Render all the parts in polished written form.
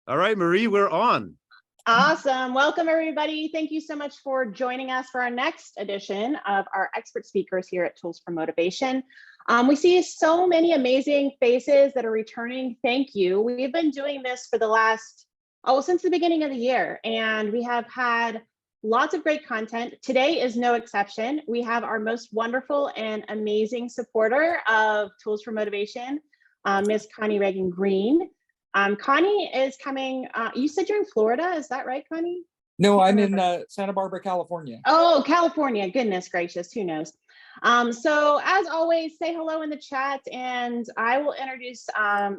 All right, Marie, we're on. Awesome. Welcome, everybody. Thank you so much for joining us for our next edition of our expert speakers here at Tools for Motivation. We see so many amazing faces that are returning. Thank you. We've been doing this for the last, since the beginning of the year, and we have had lots of great content. Today is no exception. We have our most wonderful and amazing supporter of Tools for Motivation, Ms. Connie Ragen Green. Connie is coming, you said you're in Florida, is that right, Connie? No, I'm in Santa Barbara, California. Oh, California, goodness gracious, who knows? So as always, say hello in the chat and I will introduce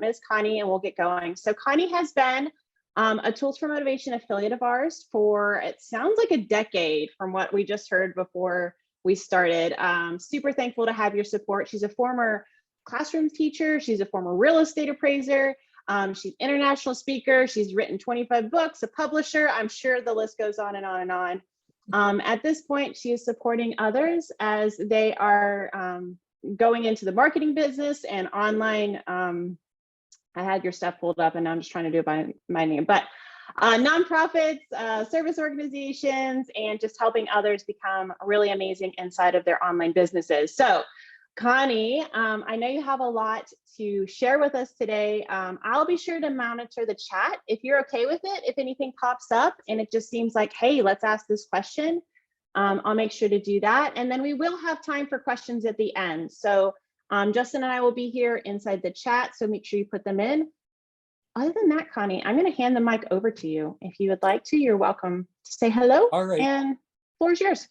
Ms. Connie and we'll get going. So Connie has been a Tools for Motivation affiliate of ours for, it sounds like a decade from what we just heard before we started. Super thankful to have your support. She's a former classroom teacher. She's a former real estate appraiser. She's an international speaker. She's written 25 books, a publisher. I'm sure the list goes on and on and on. At this point, she is supporting others as they are going into the marketing business and online. I had your stuff pulled up and now I'm just trying to do it by my name, but nonprofits, service organizations, and just helping others become really amazing inside of their online businesses. So Connie, I know you have a lot to share with us today. I'll be sure to monitor the chat if you're okay with it. If anything pops up and it just seems like, hey, let's ask this question, I'll make sure to do that. And then we will have time for questions at the end. So Justin and I will be here inside the chat, so make sure you put them in. Other than that, Connie, I'm going to hand the mic over to you. If you would like to, you're welcome to say hello. All right. And floor is yours.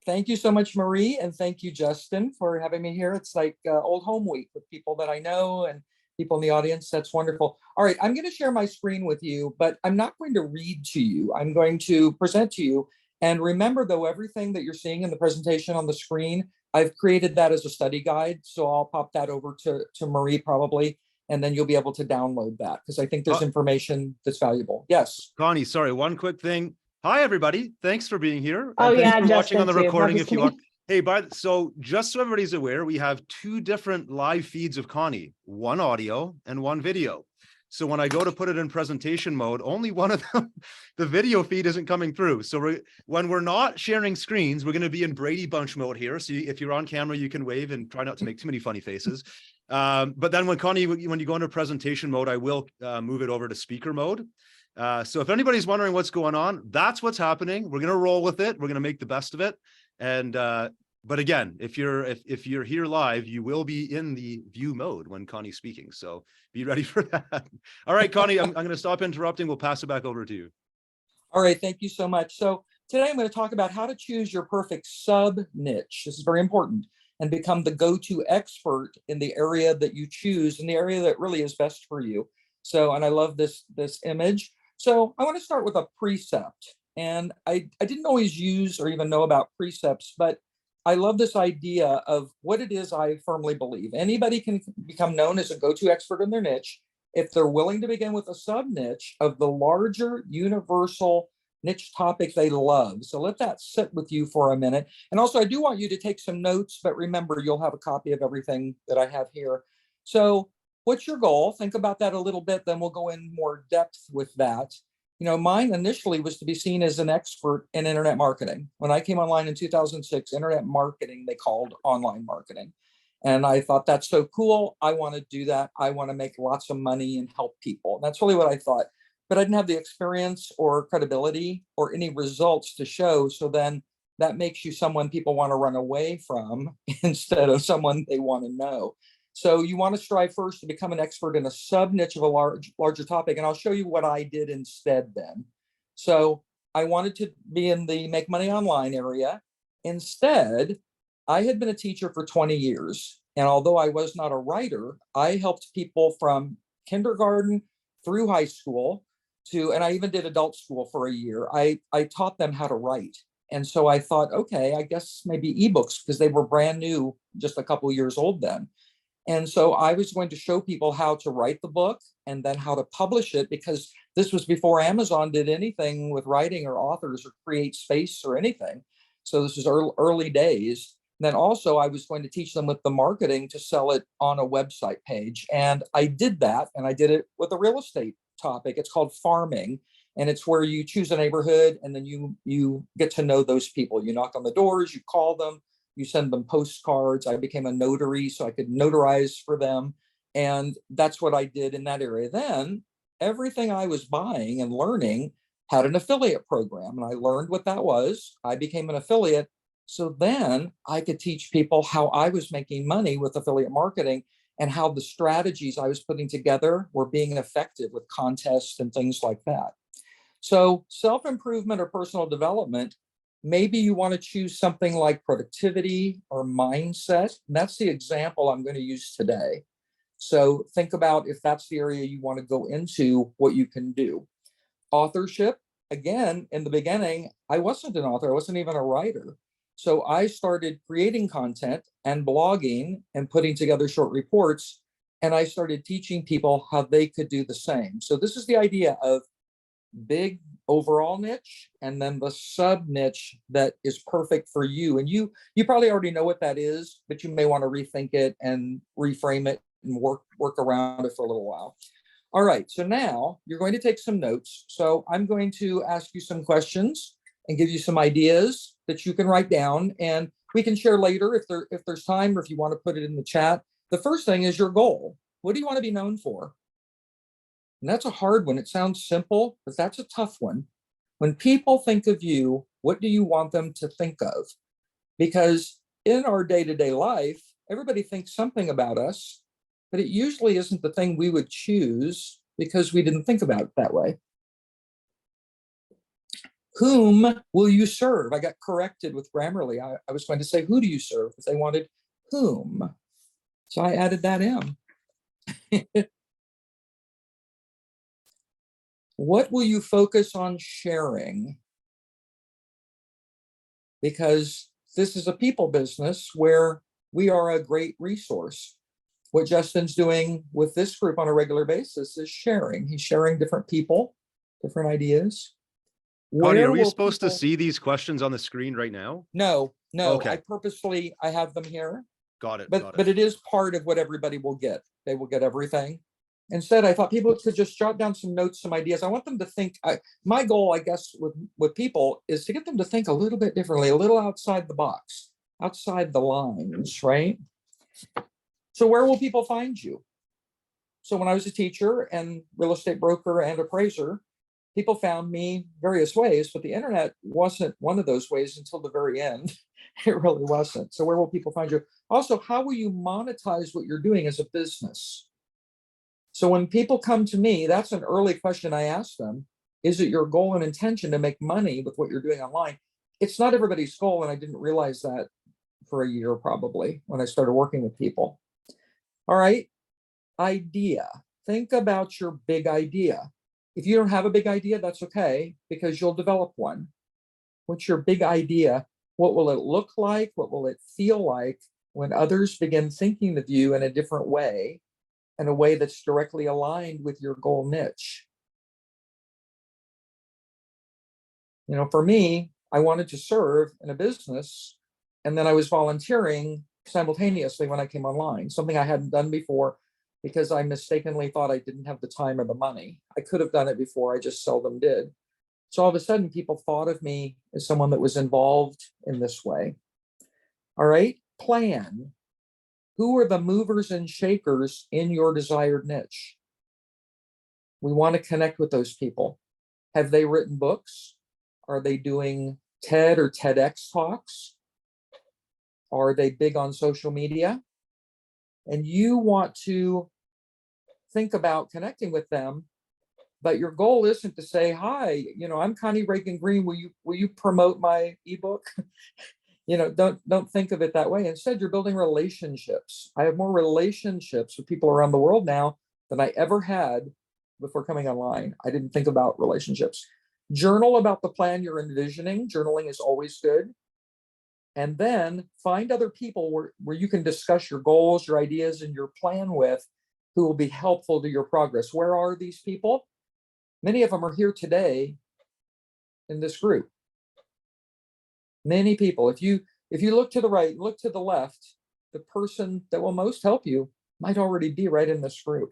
Thank you so much, Marie, and thank you, Justin, for having me here. It's like old home week with people that I know and people in the audience. That's wonderful. All right, I'm going to share my screen with you, but I'm not going to read to you. I'm going to present to you. And remember, though, everything that you're seeing in the presentation on the screen, I've created that as a study guide. So I'll pop that over to Marie probably, and then you'll be able to download that because I think there's information that's valuable. Yes. Connie, sorry, one quick thing. Hi, everybody. Thanks for being here. Oh, and yeah, thanks for watching on the Justin, too. recording No, if you want. Hey, so just so everybody's aware, we have two different live feeds of Connie, one audio and one video. So when I go to put it in presentation mode, only one of them, the video feed isn't coming through. So when we're not sharing screens, we're going to be in Brady Bunch mode here. So if you're on camera, you can wave and try not to make too many funny faces. But then when you go into presentation mode, I will move it over to speaker mode. So if anybody's wondering what's going on, that's what's happening. We're going to roll with it. We're going to make the best of it. And but again, if you're here live, you will be in the view mode when Connie's speaking. So be ready for that. All right, Connie, I'm going to stop interrupting. We'll pass it back over to you. All right, thank you so much. So today I'm going to talk about how to choose your perfect sub niche. This is very important, and become the go-to expert in the area that you choose, in the area that really is best for you. So, and I love this image. So I want to start with a precept. And I didn't always use or even know about precepts, but I love this idea of what it is I firmly believe. Anybody can become known as a go-to expert in their niche if they're willing to begin with a sub-niche of the larger universal niche topic they love. So let that sit with you for a minute. And also, I do want you to take some notes, but remember, you'll have a copy of everything that I have here. So what's your goal? Think about that a little bit, then we'll go in more depth with that. You know, mine initially was to be seen as an expert in internet marketing. When I came online in 2006, internet marketing, they called online marketing. And I thought, that's so cool. I want to do that. I want to make lots of money and help people. And that's really what I thought. But I didn't have the experience or credibility or any results to show. So then that makes you someone people want to run away from instead of someone they want to know. So you want to strive first to become an expert in a sub niche of a larger topic. And I'll show you what I did instead then. So I wanted to be in the make money online area. Instead, I had been a teacher for 20 years. And although I was not a writer, I helped people from kindergarten through high school and I even did adult school for a year. I taught them how to write. And so I thought, okay, I guess maybe ebooks, because they were brand new, just a couple of years old then. And so I was going to show people how to write the book and then how to publish it, because this was before Amazon did anything with writing or authors or create space or anything. So this was early days. And then also I was going to teach them with the marketing to sell it on a website page. And I did that, and I did it with a real estate topic. It's called farming. And it's where you choose a neighborhood and then you get to know those people. You knock on the doors, you call them, you send them postcards. I became a notary so I could notarize for them. And that's what I did in that area. Then everything I was buying and learning had an affiliate program. And I learned what that was. I became an affiliate. So then I could teach people how I was making money with affiliate marketing and how the strategies I was putting together were being effective with contests and things like that. So self-improvement or personal development, maybe you want to choose something like productivity or mindset. And that's the example I'm going to use today. So think about if that's the area you want to go into, what you can do. Authorship, again, in the beginning, I wasn't an author. I wasn't even a writer. So I started creating content and blogging and putting together short reports. And I started teaching people how they could do the same. So this is the idea of big overall niche and then the sub niche that is perfect for you. And you probably already know what that is, but you may want to rethink it and reframe it and work around it for a little while. All right, so now you're going to take some notes. So I'm going to ask you some questions and give you some ideas that you can write down, and we can share later if there's time, or if you want to put it in the chat. The first thing is your goal. What do you want to be known for? And that's a hard one. It sounds simple, but that's a tough one. When people think of you, what do you want them to think of? Because in our day-to-day life, everybody thinks something about us, but it usually isn't the thing we would choose because we didn't think about it that way. Whom will you serve? I got corrected with Grammarly. I was going to say, who do you serve? But they wanted whom. So I added that in. What will you focus on sharing? Because this is a people business where we are a great resource. What Justin's doing with this group on a regular basis is sharing. He's sharing different people, different ideas. Connie, are we supposed to see these questions on the screen right now? No. Okay. I have them here. Got it. But it is part of what everybody will get. They will get everything. Instead, I thought people could just jot down some notes, some ideas. I want them to think. My goal, I guess, with people is to get them to think a little bit differently, a little outside the box, outside the lines, right? So where will people find you? So when I was a teacher and real estate broker and appraiser, people found me various ways, but the internet wasn't one of those ways until the very end. It really wasn't. So where will people find you? Also, how will you monetize what you're doing as a business? So when people come to me, that's an early question I ask them. Is it your goal and intention to make money with what you're doing online? It's not everybody's goal, and I didn't realize that for a year probably when I started working with people. All right, idea. Think about your big idea. If you don't have a big idea, that's okay, because you'll develop one. What's your big idea? What will it look like? What will it feel like when others begin thinking of you in a different way, in a way that's directly aligned with your goal niche? You know, for me, I wanted to serve in a business, and then I was volunteering simultaneously when I came online, something I hadn't done before because I mistakenly thought I didn't have the time or the money. I could have done it before, I just seldom did. So all of a sudden, people thought of me as someone that was involved in this way. All right, plan. Who are the movers and shakers in your desired niche? We want to connect with those people. Have they written books? Are they doing TED or TEDx talks? Are they big on social media? And you want to think about connecting with them, but your goal isn't to say, hi, I'm Connie Ragen Green. Will you promote my ebook? Don't think of it that way. Instead, you're building relationships. I have more relationships with people around the world now than I ever had before coming online. I didn't think about relationships. Journal about the plan you're envisioning. Journaling is always good. And then find other people where you can discuss your goals, your ideas, and your plan with, who will be helpful to your progress. Where are these people? Many of them are here today in this group. Many people. If you look to the right, look to the left, the person that will most help you might already be right in this group.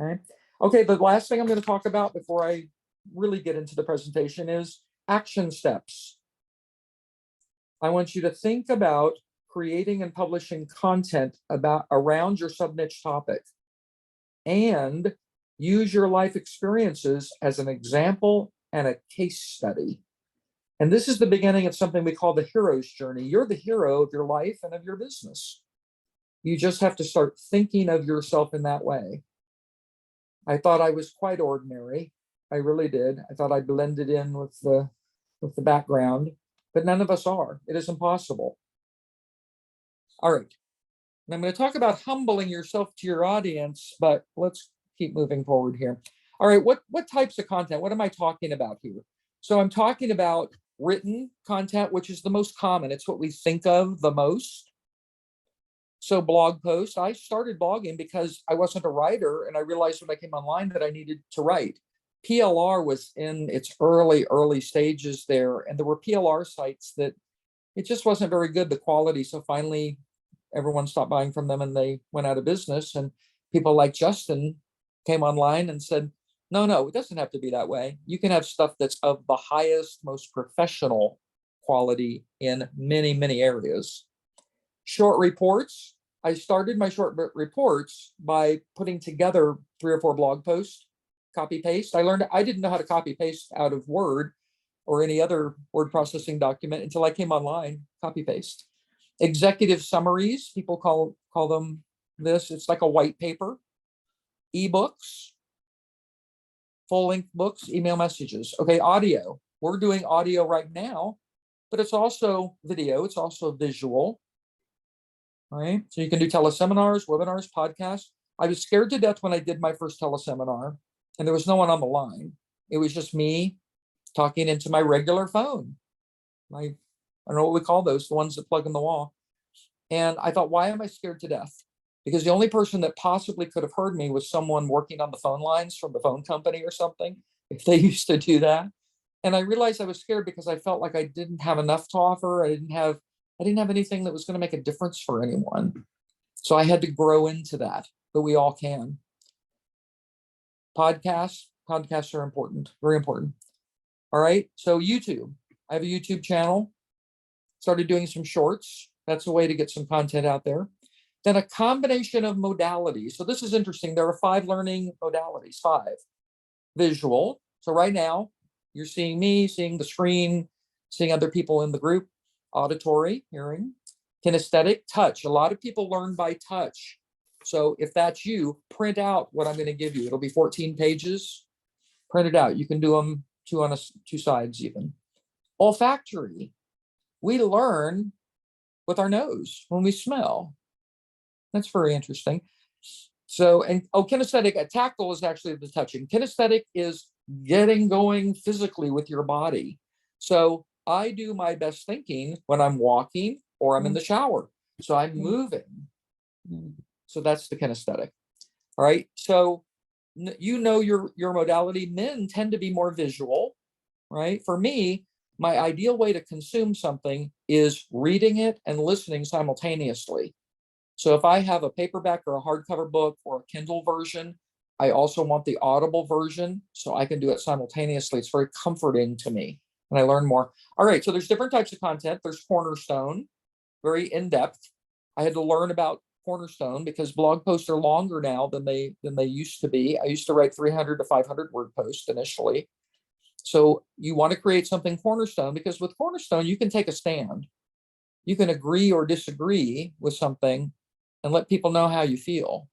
Okay. Okay, the last thing I'm going to talk about before I really get into the presentation is action steps. I want you to think about creating and publishing content around your sub-niche topic, and use your life experiences as an example and a case study. And this is the beginning of something we call the hero's journey. You're the hero of your life and of your business. You just have to start thinking of yourself in that way. I thought I was quite ordinary. I really did. I thought I blended in with the background, but none of us are. It is impossible. All right. And I'm going to talk about humbling yourself to your audience, but let's keep moving forward here. All right. What types of content? What am I talking about here? So I'm talking about written content, which is the most common. It's what we think of the most. So blog posts. I started blogging because I wasn't a writer, and I realized when I came online that I needed to write. PLR was in its early stages there, and there were PLR sites that it just wasn't very good, the quality. So finally, everyone stopped buying from them and they went out of business. And people like Justin came online and said, no, it doesn't have to be that way. You can have stuff that's of the highest, most professional quality in many, many areas. Short reports. I started my short reports by putting together 3 or 4 blog posts, copy paste. I didn't know how to copy paste out of Word or any other word processing document until I came online, copy paste. Executive summaries, people call them this. It's like a white paper. Ebooks, full-length books, email messages. Okay, audio. We're doing audio right now, but it's also video. It's also visual. Right? So you can do teleseminars, webinars, podcasts. I was scared to death when I did my first teleseminar, and there was no one on the line. It was just me talking into my regular phone. I don't know what we call those, the ones that plug in the wall. And I thought, why am I scared to death? Because the only person that possibly could have heard me was someone working on the phone lines from the phone company or something, if they used to do that. And I realized I was scared because I felt like I didn't have enough to offer. I didn't have anything that was going to make a difference for anyone. So I had to grow into that, but we all can. Podcasts are important, very important. All right, so YouTube. I have a YouTube channel. Started doing some shorts. That's a way to get some content out there. Then a combination of modalities. So this is interesting. There are 5 learning modalities, 5. Visual. So right now, you're seeing me, seeing the screen, seeing other people in the group. Auditory, hearing. Kinesthetic, touch. A lot of people learn by touch. So if that's you, print out what I'm going to give you. It'll be 14 pages. Print it out. You can do them 2 sides even. Olfactory. We learn with our nose when we smell. That's very interesting. So, and kinesthetic, tactile is actually the touching. Kinesthetic is getting going physically with your body. So I do my best thinking when I'm walking or I'm in the shower. So I'm moving. So that's the kinesthetic. All right. So you know your modality. Men tend to be more visual, right? For me, my ideal way to consume something is reading it and listening simultaneously. So if I have a paperback or a hardcover book or a Kindle version, I also want the Audible version so I can do it simultaneously. It's very comforting to me and I learn more. All right, so there's different types of content. There's Cornerstone, very in-depth. I had to learn about Cornerstone because blog posts are longer now than they used to be. I used to write 300 to 500 word posts initially. So you want to create something Cornerstone because with Cornerstone, you can take a stand. You can agree or disagree with something and let people know how you feel.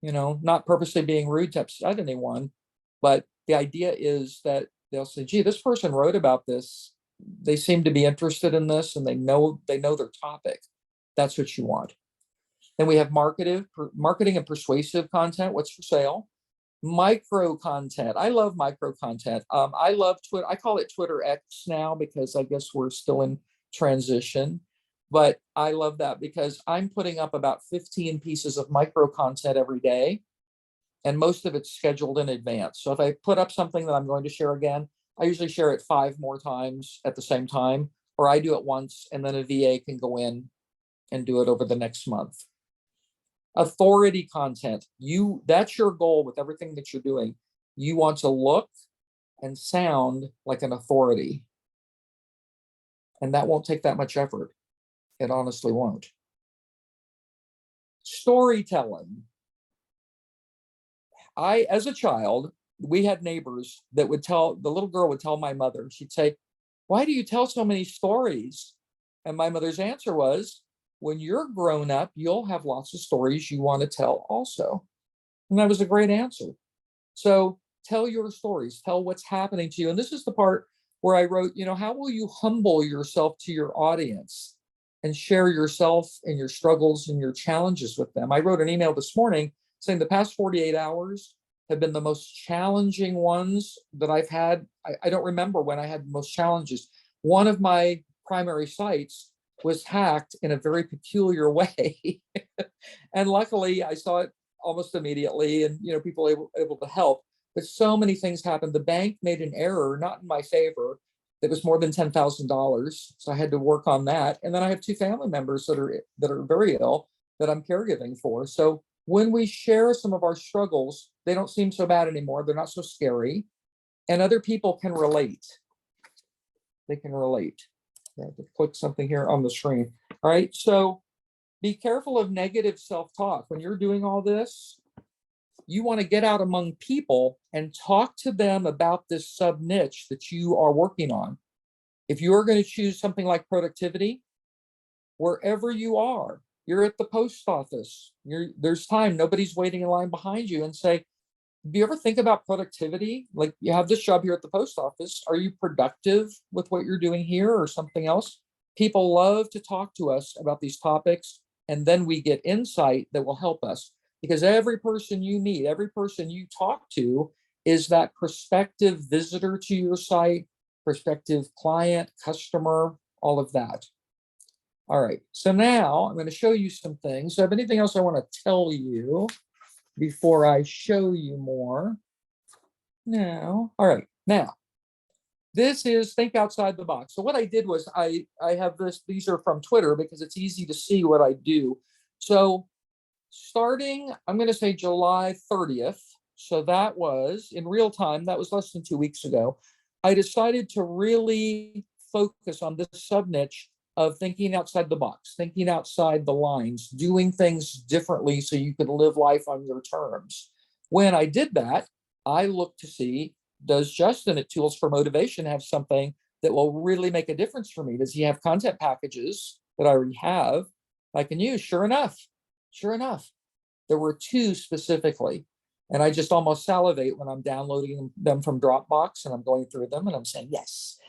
You know, not purposely being rude to upset anyone, but the idea is that they'll say, gee, this person wrote about this. They seem to be interested in this and they know their topic. That's what you want. Then we have marketing and persuasive content. What's for sale? Micro content. I love micro content. I love Twitter. I call it Twitter X now because I guess we're still in transition. But I love that because I'm putting up about 15 pieces of micro content every day. And most of it's scheduled in advance. So if I put up something that I'm going to share again, I usually share it 5 more times at the same time, or I do it once and then a VA can go in and do it over the next month. Authority content. That's your goal with everything that you're doing. You want to look and sound like an authority. And that won't take that much effort. It honestly won't. Storytelling. As a child, we had neighbors that the little girl would tell my mother, she'd say, "Why do you tell so many stories?" And my mother's answer was, "When you're grown up, you'll have lots of stories you want to tell also." And that was a great answer. So tell your stories, tell what's happening to you. And this is the part where I wrote, how will you humble yourself to your audience and share yourself and your struggles and your challenges with them? I wrote an email this morning saying the past 48 hours have been the most challenging ones that I've had. I don't remember when I had the most challenges. One of my primary sites was hacked in a very peculiar way. And luckily I saw it almost immediately, and people able to help. But so many things happened. The bank made an error, not in my favor, that was more than $10,000. So I had to work on that. And then I have 2 family members that are very ill that I'm caregiving for. So when we share some of our struggles, they don't seem so bad anymore. They're not so scary. And other people can relate. They can relate. I have to click something here on the screen. All right. So be careful of negative self-talk. When you're doing all this, you want to get out among people and talk to them about this sub niche that you are working on. If you're going to choose something like productivity, wherever you are, you're at the post office, there's time, nobody's waiting in line behind you, and say, do you ever think about productivity? Like, you have this job here at the post office. Are you productive with what you're doing here or something else? People love to talk to us about these topics, and then we get insight that will help us. Because every person you meet, every person you talk to is that prospective visitor to your site, prospective client, customer, all of that. All right, so now I'm going to show you some things. So if anything else I want to tell you before I show you more? No. All right, now this is think outside the box. So what I did was I have these are from Twitter because it's easy to see what I do. So starting, I'm going to say July 30th. So that was in real time. That was less than 2 weeks ago. I decided to really focus on this sub niche of thinking outside the box, thinking outside the lines, doing things differently so you could live life on your terms. When I did that, I looked to see, does Justin at Tools for Motivation have something that will really make a difference for me? Does he have content packages that I already have I can use? Sure enough, there were 2 specifically. And I just almost salivate when I'm downloading them from Dropbox and I'm going through them and I'm saying, yes.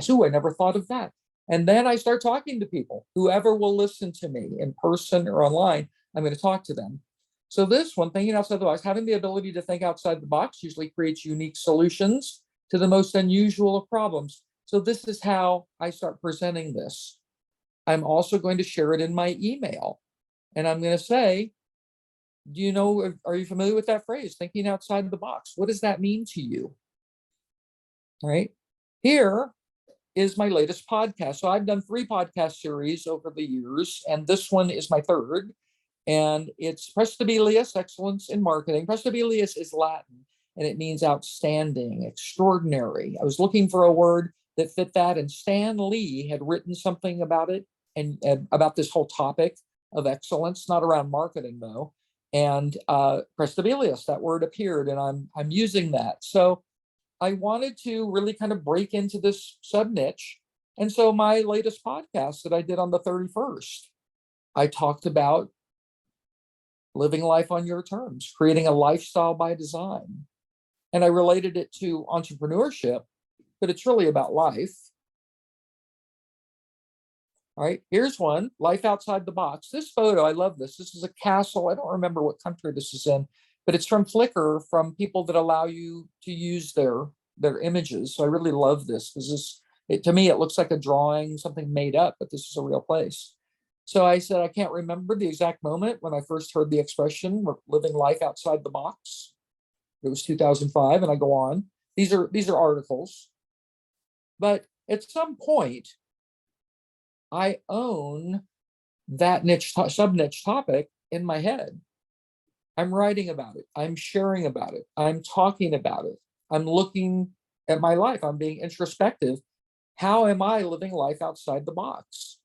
Ooh, I never thought of that. And then I start talking to people. Whoever will listen to me in person or online, I'm going to talk to them. So this one, thinking outside the box, having the ability to think outside the box usually creates unique solutions to the most unusual of problems. So this is how I start presenting this. I'm also going to share it in my email. And I'm going to say, are you familiar with that phrase, thinking outside the box? What does that mean to you? All right. Here is my latest podcast. So I've done 3 podcast series over the years, and this one is my 3rd. And it's Prestabilis, Excellence in Marketing. Prestabilis is Latin, and it means outstanding, extraordinary. I was looking for a word that fit that, and Stan Lee had written something about it and about this whole topic of excellence, not around marketing though. And Prestabilis, that word appeared, and I'm using that. So I wanted to really kind of break into this sub niche. And so my latest podcast that I did on the 31st, I talked about living life on your terms, creating a lifestyle by design. And I related it to entrepreneurship, but it's really about life. All right, here's one, life outside the box. This photo, I love this. This is a castle. I don't remember what country this is in, but it's from Flickr, from people that allow you to use their images. So I really love this because to me, it looks like a drawing, something made up, but this is a real place. So I said, I can't remember the exact moment when I first heard the expression, living life outside the box. It was 2005, and I go on. These are articles. But at some point, I own that niche, sub-niche topic, in my head. I'm writing about it. I'm sharing about it. I'm talking about it. I'm looking at my life. I'm being introspective. How am I living life outside the box?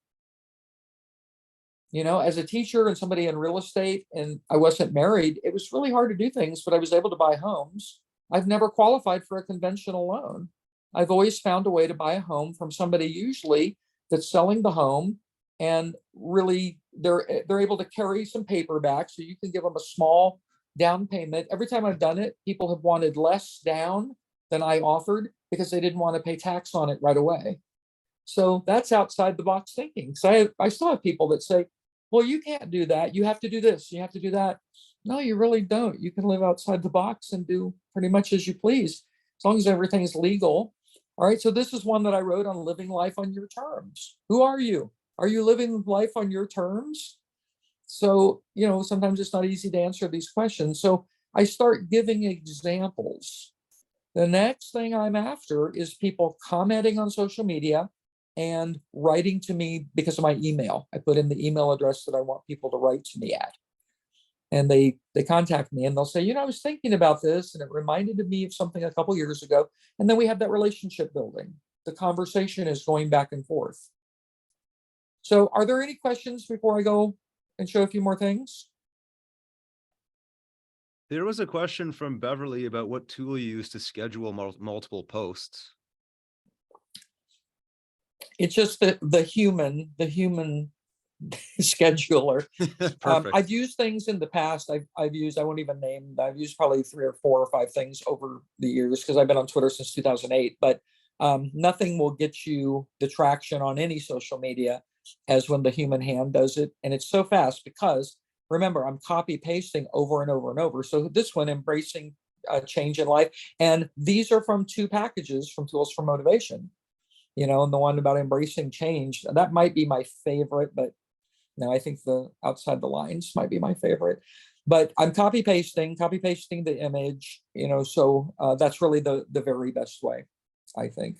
You know, as a teacher and somebody in real estate, and I wasn't married, it was really hard to do things, but I was able to buy homes. I've never qualified for a conventional loan. I've always found a way to buy a home from somebody usually that's selling the home, and really they're able to carry some paper back, so you can give them a small down payment. Every time I've done it, people have wanted less down than I offered because they didn't want to pay tax on it right away. So that's outside the box thinking. So I still have people that say, well, you can't do that. You have to do this. You have to do that. No, you really don't. You can live outside the box and do pretty much as you please, as long as everything's legal. All right. So this is one that I wrote on living life on your terms. Who are you? Are you living life on your terms? So, you know, sometimes it's not easy to answer these questions. So I start giving examples. The next thing I'm after is people commenting on social media and writing to me because of my email. I put in the email address that I want people to write to me at. And they contact me and they'll say, you know, I was thinking about this and it reminded me of something a couple years ago. And then we have that relationship building. The conversation is going back and forth. So are there any questions before I go and show a few more things? There was a question from Beverly about what tool you use to schedule multiple posts. It's just the human scheduler. Perfect. I've used things in the past. I've used, I won't even name, I've used probably 3 or 4 or 5 things over the years because I've been on Twitter since 2008, but nothing will get you the traction on any social media as when the human hand does it. And it's so fast because remember, I'm copy pasting over and over and over. So this one, embracing change in life. And these are from 2 packages from Tools for Motivation, you know, and the one about embracing change, that might be my favorite, but no, I think the outside the lines might be my favorite. But I'm copy pasting the image, you know, so that's really the very best way, I think.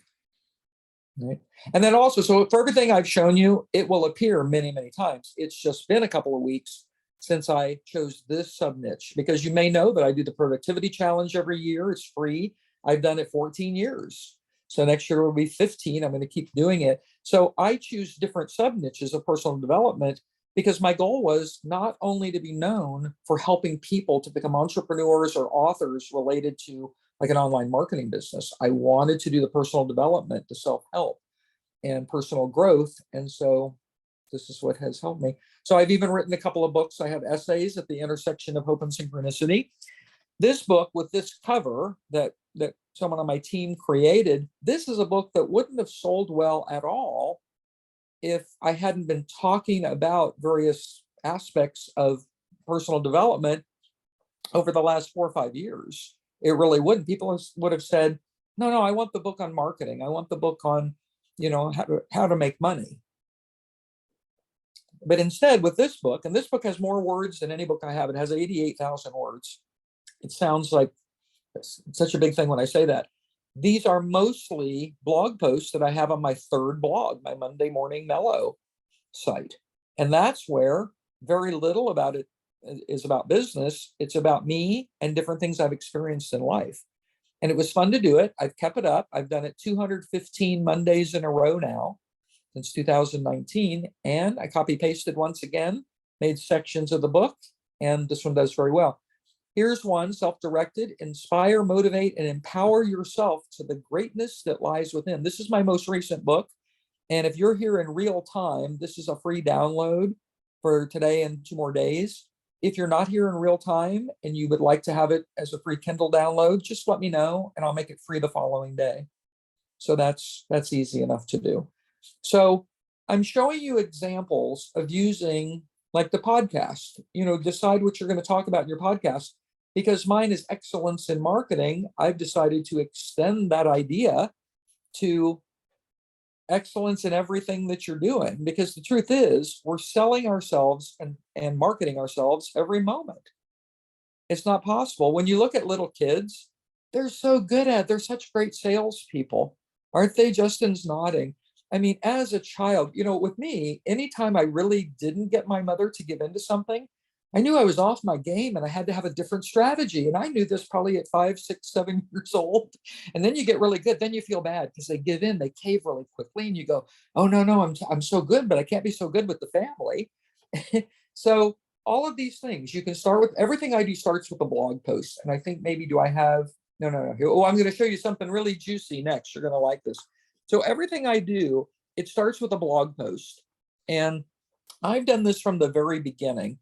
Right. And then also, so for everything I've shown you, it will appear many, many times. It's just been a couple of weeks since I chose this sub niche, because you may know that I do the productivity challenge every year. It's free. I've done it 14 years. So next year will be 15. I'm going to keep doing it. So I choose different sub niches of personal development because my goal was not only to be known for helping people to become entrepreneurs or authors related to like an online marketing business. I wanted to do the personal development, the self-help and personal growth. And so this is what has helped me. So I've even written a couple of books. I have essays at the intersection of hope and synchronicity. This book with this cover that someone on my team created, this is a book that wouldn't have sold well at all if I hadn't been talking about various aspects of personal development over the last 4 or 5 years. It really wouldn't. People would have said, no, I want the book on marketing. I want the book on, you know, how to make money. But instead with this book, and this book has more words than any book I have. It has 88,000 words. It sounds like such a big thing when I say that. These are mostly blog posts that I have on my 3rd blog, my Monday Morning Mellow site. And that's where very little about it is about business. It's about me and different things I've experienced in life. And it was fun to do it. I've kept it up. I've done it 215 Mondays in a row now since 2019. And I copy pasted once again, made sections of the book, and this one does very well. Here's one: Self-Directed, Inspire, Motivate, and Empower Yourself to the Greatness that Lies Within. This is my most recent book. And if you're here in real time, this is a free download for today and 2 more days. If you're not here in real time and you would like to have it as a free Kindle download, just let me know and I'll make it free the following day. So that's easy enough to do. So I'm showing you examples of using like the podcast, you know, decide what you're going to talk about in your podcast. Because mine is excellence in marketing, I've decided to extend that idea to excellence in everything that you're doing. Because the truth is, we're selling ourselves and marketing ourselves every moment. It's not possible. When you look at little kids, they're so good at it. They're such great salespeople. Aren't they? Justin's nodding. I mean, as a child, you know, with me, anytime I really didn't get my mother to give into something, I knew I was off my game and I had to have a different strategy. And I knew this probably at 5, 6, 7 years old. And then you get really good. Then you feel bad because they give in, they cave really quickly. And you go, oh, no, I'm so good, but I can't be so good with the family. So all of these things, you can start with, everything I do starts with a blog post. And I think maybe do I have, no. Oh, I'm going to show you something really juicy next. You're going to like this. So everything I do, it starts with a blog post. And I've done this from the very beginning.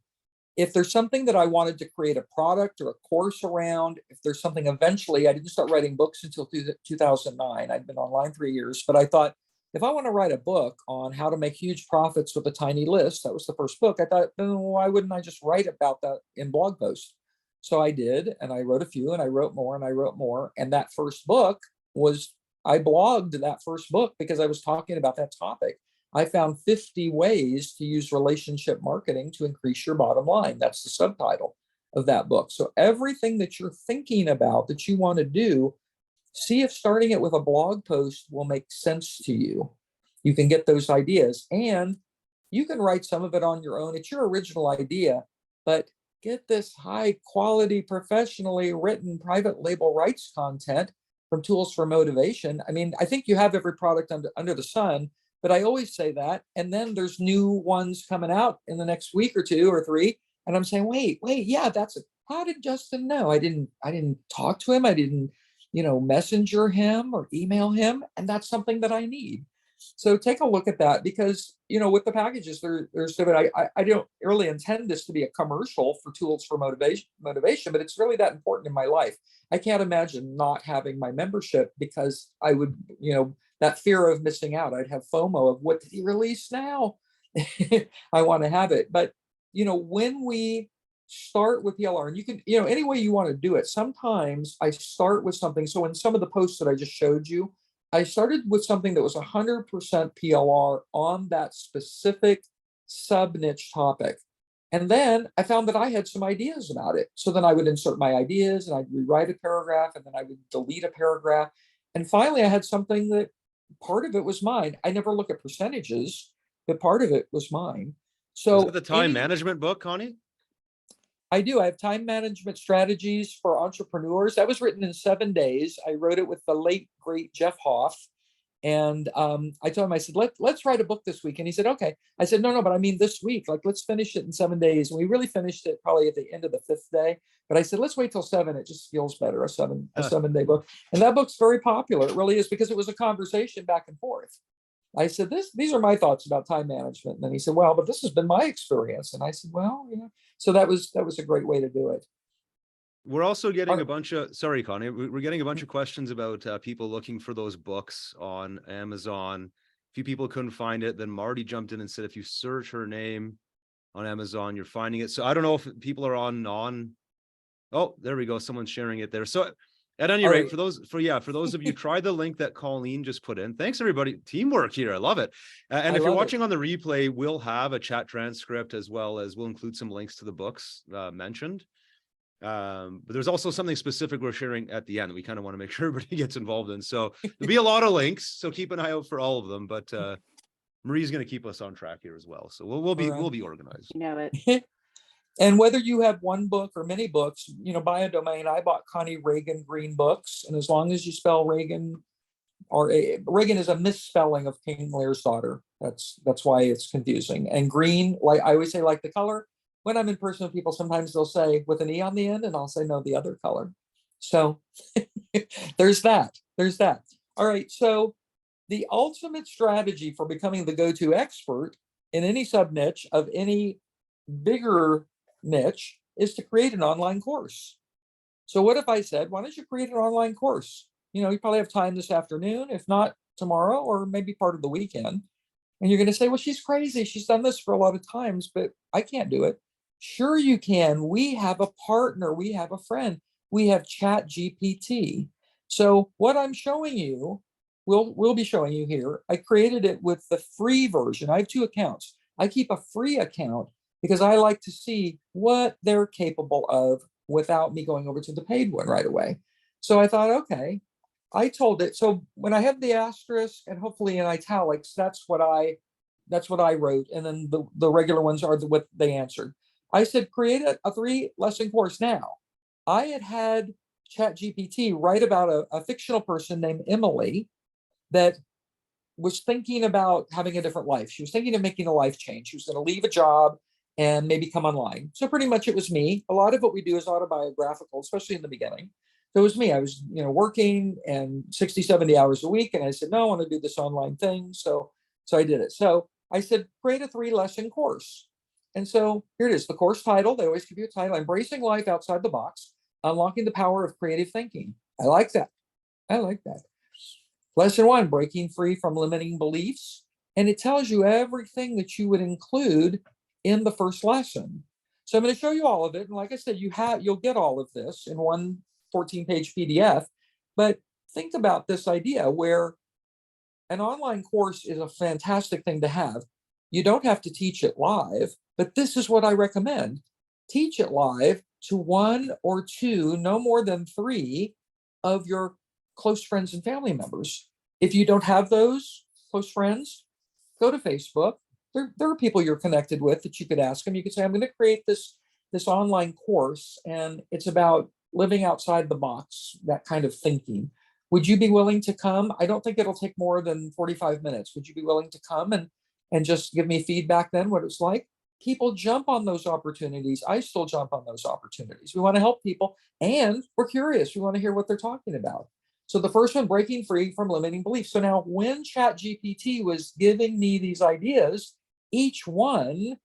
If there's something that I wanted to create a product or a course around, if there's something eventually, I didn't start writing books until 2009. I'd been online 3 years, but I thought if I want to write a book on how to make huge profits with a tiny list, that was the first book. I thought, then why wouldn't I just write about that in blog posts? So I did, and I wrote a few, and I wrote more, and I wrote more. And that first book was, I blogged that first book because I was talking about that topic. I found 50 ways to use relationship marketing to increase your bottom line. That's the subtitle of that book. So everything that you're thinking about that you want to do, see if starting it with a blog post will make sense to you. You can get those ideas and you can write some of it on your own. It's your original idea, but get this high quality, professionally written private label rights content from Tools for Motivation. I mean, I think you have every product under the sun. But I always say that. And then there's new ones coming out in the next week or 2 or 3. And I'm saying, wait, yeah, that's it. How did Justin know? I didn't talk to him. I didn't, messenger him or email him. And that's something that I need. So take a look at that because, with the packages, there's I don't really intend this to be a commercial for Tools for Motivation, but it's really that important in my life. I can't imagine not having my membership because I would, that fear of missing out. I'd have FOMO of what did he release now? I want to have it. But, when we start with PLR, and you can, any way you want to do it, sometimes I start with something. So in some of the posts that I just showed you, I started with something that was 100% PLR on that specific sub niche topic. And then I found that I had some ideas about it. So then I would insert my ideas and I'd rewrite a paragraph and then I would delete a paragraph. And finally, I had something that part of it was mine. I never look at percentages, but part of it was mine. So is it the time management book, Connie? I do. I have time management strategies for entrepreneurs. That was written in 7 days. I wrote it with the late, great Jeff Hoff. And I told him, I said, let's write a book this week. And he said, okay. I said, no, but I mean this week, like, let's finish it in 7 days. And we really finished it probably at the end of the 5th day. But I said, let's wait till 7. It just feels better, a 7-day book. And that book's very popular. It really is because it was a conversation back and forth. I said, these are my thoughts about time management. And then he said, well, but this has been my experience. And I said, well, so that was a great way to do it. We're also getting a bunch of, sorry, Connie, we're getting a bunch of questions about people looking for those books on Amazon. A few people couldn't find it. Then Marty jumped in and said, if you search her name on Amazon, you're finding it. So I don't know if people are on. Oh, there we go. Someone's sharing it there. So at any rate, for those of you, try the link that Colleen just put in. Thanks, everybody. Teamwork here. I love it. And if you're watching on the replay, we'll have a chat transcript as well as we'll include some links to the books mentioned. But there's also something specific we're sharing at the end that we kind of want to make sure everybody gets involved in. So there'll be a lot of links. So keep an eye out for all of them. But Marie's going to keep us on track here as well. So we'll be organized. You know it. And whether you have one book or many books, buy a domain. I bought Connie Ragen Green books. And as long as you spell Reagan, Reagan is a misspelling of King Lear's daughter. That's why it's confusing. And green, like I always say, like the color. When I'm in person with people, sometimes they'll say with an E on the end, and I'll say, no, the other color. So there's that. All right. So the ultimate strategy for becoming the go-to expert in any sub niche of any bigger niche is to create an online course. So what if I said, why don't you create an online course? You probably have time this afternoon, if not tomorrow, or maybe part of the weekend. And you're going to say, well, she's crazy. She's done this for a lot of times, but I can't do it. Sure you can. We have a partner. We have a friend. We have Chat GPT. So what I'm showing you, we'll be showing you here. I created it with the free version. I have 2 accounts. I keep a free account because I like to see what they're capable of without me going over to the paid one right away. So I thought, okay, I told it. So when I have the asterisk and hopefully in italics, that's what I wrote. And then the regular ones are what they answered. I said, create a 3-lesson course. Now, I had ChatGPT write about a fictional person named Emily that was thinking about having a different life. She was thinking of making a life change. She was going to leave a job and maybe come online. So pretty much it was me. A lot of what we do is autobiographical, especially in the beginning. So it was me. I was, working and 60, 70 hours a week. And I said, no, I want to do this online thing. So I did it. So I said, create a 3-lesson course. And so here it is, the course title. They always give you a title: Embracing Life Outside the Box, Unlocking the Power of Creative Thinking. I like that. Lesson 1, breaking free from limiting beliefs. And it tells you everything that you would include in the first lesson. So I'm going to show you all of it. And like I said, you'll get all of this in one 14-page PDF. But think about this idea where an online course is a fantastic thing to have. You don't have to teach it live, but this is what I recommend. Teach it live to 1 or 2, no more than 3 of your close friends and family members. If you don't have those close friends, go to Facebook. There are people you're connected with that you could ask them. You could say, I'm going to create this online course, and it's about living outside the box, that kind of thinking. Would you be willing to come? I don't think it'll take more than 45 minutes. Would you be willing to come and just give me feedback then, what it's like? People jump on those opportunities. I still jump on those opportunities. We want to help people, and we're curious. We want to hear what they're talking about. So the first one, breaking free from limiting beliefs. So now when ChatGPT was giving me these ideas, each one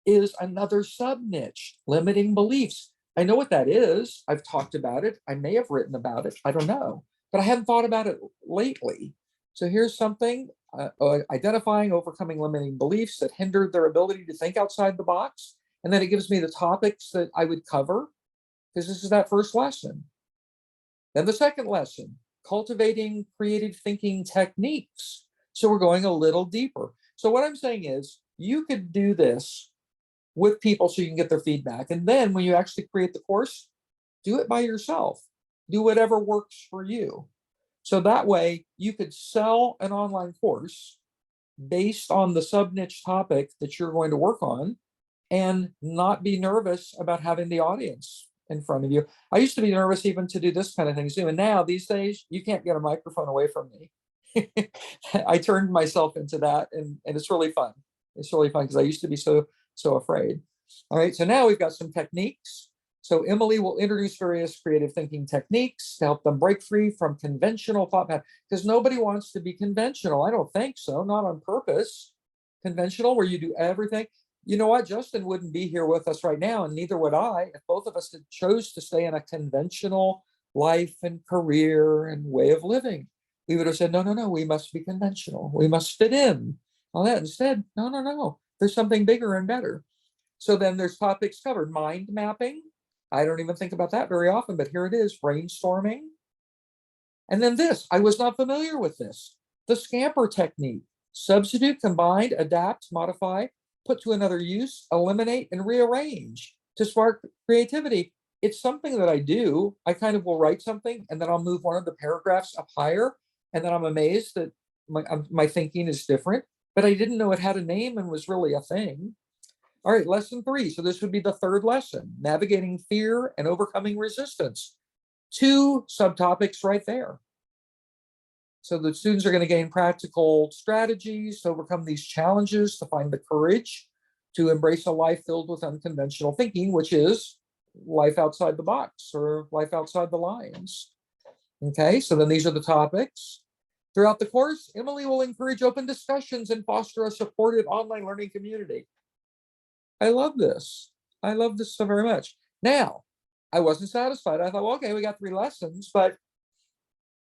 is another sub-niche, limiting beliefs. I know what that is. I've talked about it. I may have written about it. I don't know, but I haven't thought about it lately. So here's something, identifying, overcoming limiting beliefs that hindered their ability to think outside the box. And then it gives me the topics that I would cover, because this is that first lesson. Then the second lesson, cultivating creative thinking techniques. So we're going a little deeper. So what I'm saying is, you could do this with people so you can get their feedback. And then when you actually create the course, do it by yourself. Do whatever works for you. So that way you could sell an online course based on the sub-niche topic that you're going to work on and not be nervous about having the audience in front of you. I used to be nervous even to do this kind of thing too. And now these days, you can't get a microphone away from me. I turned myself into that, and it's really fun. It's really fun because I used to be so afraid. All right, so now we've got some techniques. So Emily will introduce various creative thinking techniques to help them break free from conventional thought patterns, because nobody wants to be conventional. I don't think so, not on purpose. Conventional, where you do everything. You know what? Justin wouldn't be here with us right now, and neither would I, if both of us had chose to stay in a conventional life and career and way of living. We would have said, no, we must be conventional. We must fit in. All that. Instead, no. There's something bigger and better. So then there's topics covered. Mind mapping. I don't even think about that very often, but here it is. Brainstorming. And then this, I was not familiar with this. The scamper technique. Substitute, combine, adapt, modify, put to another use, eliminate, and rearrange to spark creativity. It's something that I do. I kind of will write something, and then I'll move one of the paragraphs up higher, and then I'm amazed that my thinking is different, but I didn't know it had a name and was really a thing. All right, lesson 3. So this would be the third lesson, navigating fear and overcoming resistance. 2 subtopics right there. So the students are going to gain practical strategies to overcome these challenges, to find the courage to embrace a life filled with unconventional thinking, which is life outside the box or life outside the lines. Okay, so then these are the topics. Throughout the course, Emily will encourage open discussions and foster a supportive online learning community. I love this. I love this so very much. Now, I wasn't satisfied. I thought, well, okay, we got 3 lessons, but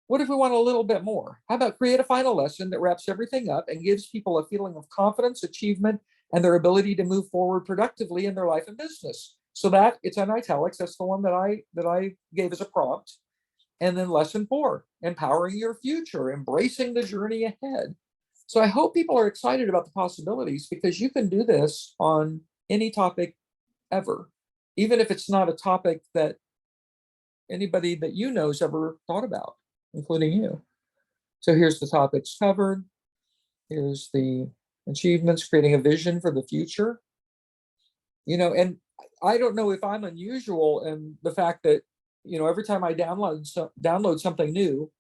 what if we want a little bit more? How about create a final lesson that wraps everything up and gives people a feeling of confidence, achievement, and their ability to move forward productively in their life and business? So that it's in italics. That's the one that I gave as a prompt. And then lesson 4, empowering your future, embracing the journey ahead. So I hope people are excited about the possibilities, because you can do this on any topic ever, even if it's not a topic that anybody that you know has ever thought about, including you. So here's the topics covered. Here's the achievements, creating a vision for the future. And I don't know if I'm unusual in the fact that, every time I download something new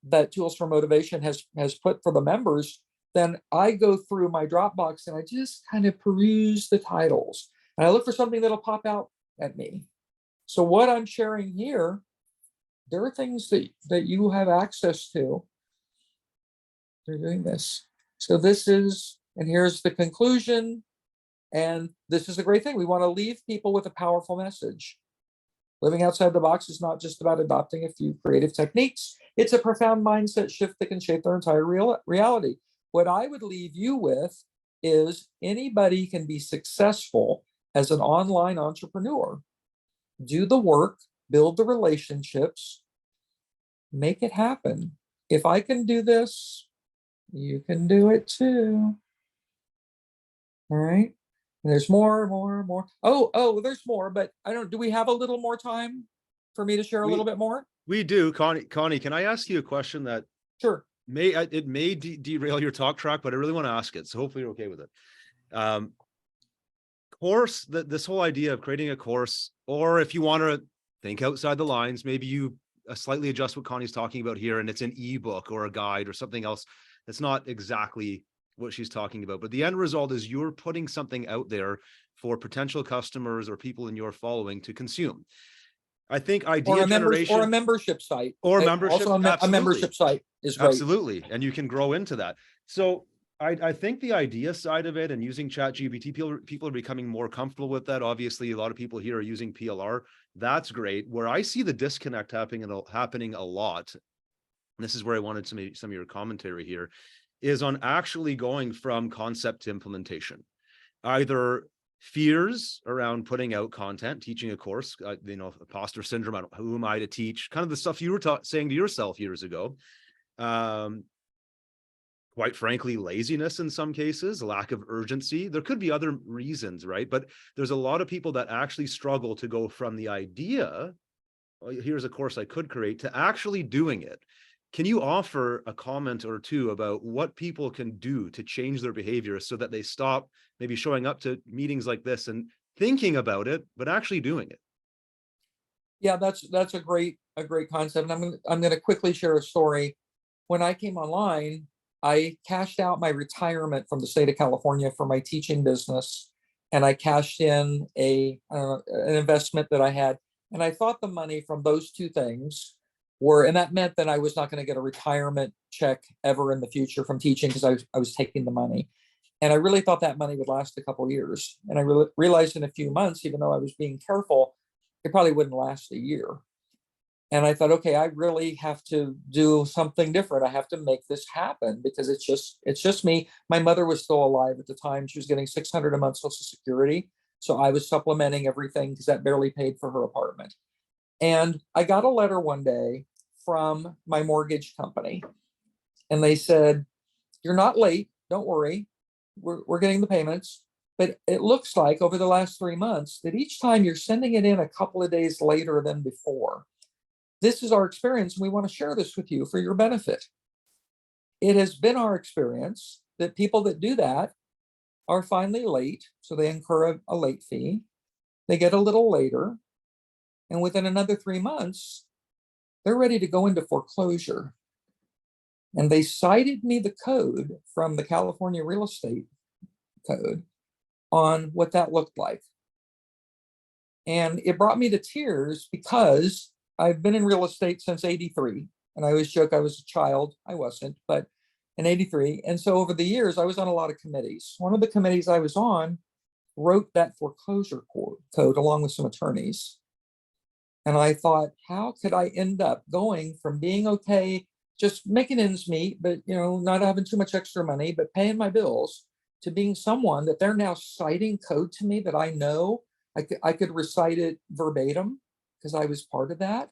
that Tools for Motivation has put for the members, then I go through my Dropbox and I just kind of peruse the titles and I look for something that'll pop out at me. So what I'm sharing here, there are things that you have access to. They're doing this. So this is, and here's the conclusion. And this is a great thing. We want to leave people with a powerful message. Living outside the box is not just about adopting a few creative techniques. It's a profound mindset shift that can shape their entire reality. What I would leave you with is anybody can be successful as an online entrepreneur. Do the work, build the relationships, make it happen. If I can do this, you can do it too. All right. And there's more. Oh, there's more, but do we have a little more time for me to share a little bit more? We do. Connie, can I ask you a question that Sure. may derail your talk track, but I really want to ask it. So hopefully you're okay with it. Course, this whole idea of creating a course, or if you want to think outside the lines, maybe you slightly adjust what Connie's talking about here and it's an ebook or a guide or something else that's not exactly what she's talking about, but the end result is you're putting something out there for potential customers or people in your following to consume. I think idea generation or a membership site, or membership, also a membership site is great. Absolutely, and you can grow into that. So I think the idea side of it and using ChatGPT, people are becoming more comfortable with that. Obviously, a lot of people here are using PLR. That's great. Where I see the disconnect happening a lot, and this is where I wanted some of your commentary here, is on actually going from concept to implementation. Either fears around putting out content, teaching a course, imposter syndrome, who am I to teach, kind of the stuff you were saying to yourself years ago. Quite frankly, laziness in some cases, lack of urgency. There could be other reasons, right? But there's a lot of people that actually struggle to go from the idea, here's a course I could create, to actually doing it. Can you offer a comment or two about what people can do to change their behavior so that they stop maybe showing up to meetings like this and thinking about it, but actually doing it? Yeah, that's a great concept. And I'm going to quickly share a story. When I came online, I cashed out my retirement from the state of California for my teaching business, and I cashed in an investment that I had. And I thought the money from those two things and that meant that I was not going to get a retirement check ever in the future from teaching because I was taking the money. And I really thought that money would last a couple of years. And I realized in a few months, even though I was being careful, it probably wouldn't last a year. And I thought, okay, I really have to do something different. I have to make this happen because it's just me. My mother was still alive at the time. She was getting $600 a month Social Security. So I was supplementing everything because that barely paid for her apartment. And I got a letter one day from my mortgage company. And they said, you're not late. Don't worry. We're getting the payments. But it looks like over the last 3 months that each time you're sending it in a couple of days later than before. This is our experience, and we want to share this with you for your benefit. It has been our experience that people that do that are finally late, so they incur a late fee. They get a little later, and within another 3 months, they're ready to go into foreclosure. And they cited me the code from the California real estate code on what that looked like. And it brought me to tears because I've been in real estate since '83. And I always joke I was a child. I wasn't, but in '83. And so over the years, I was on a lot of committees. One of the committees I was on wrote that foreclosure code along with some attorneys. And I thought, how could I end up going from being okay, just making ends meet, but not having too much extra money, but paying my bills, to being someone that they're now citing code to me that I know I could recite it verbatim because I was part of that.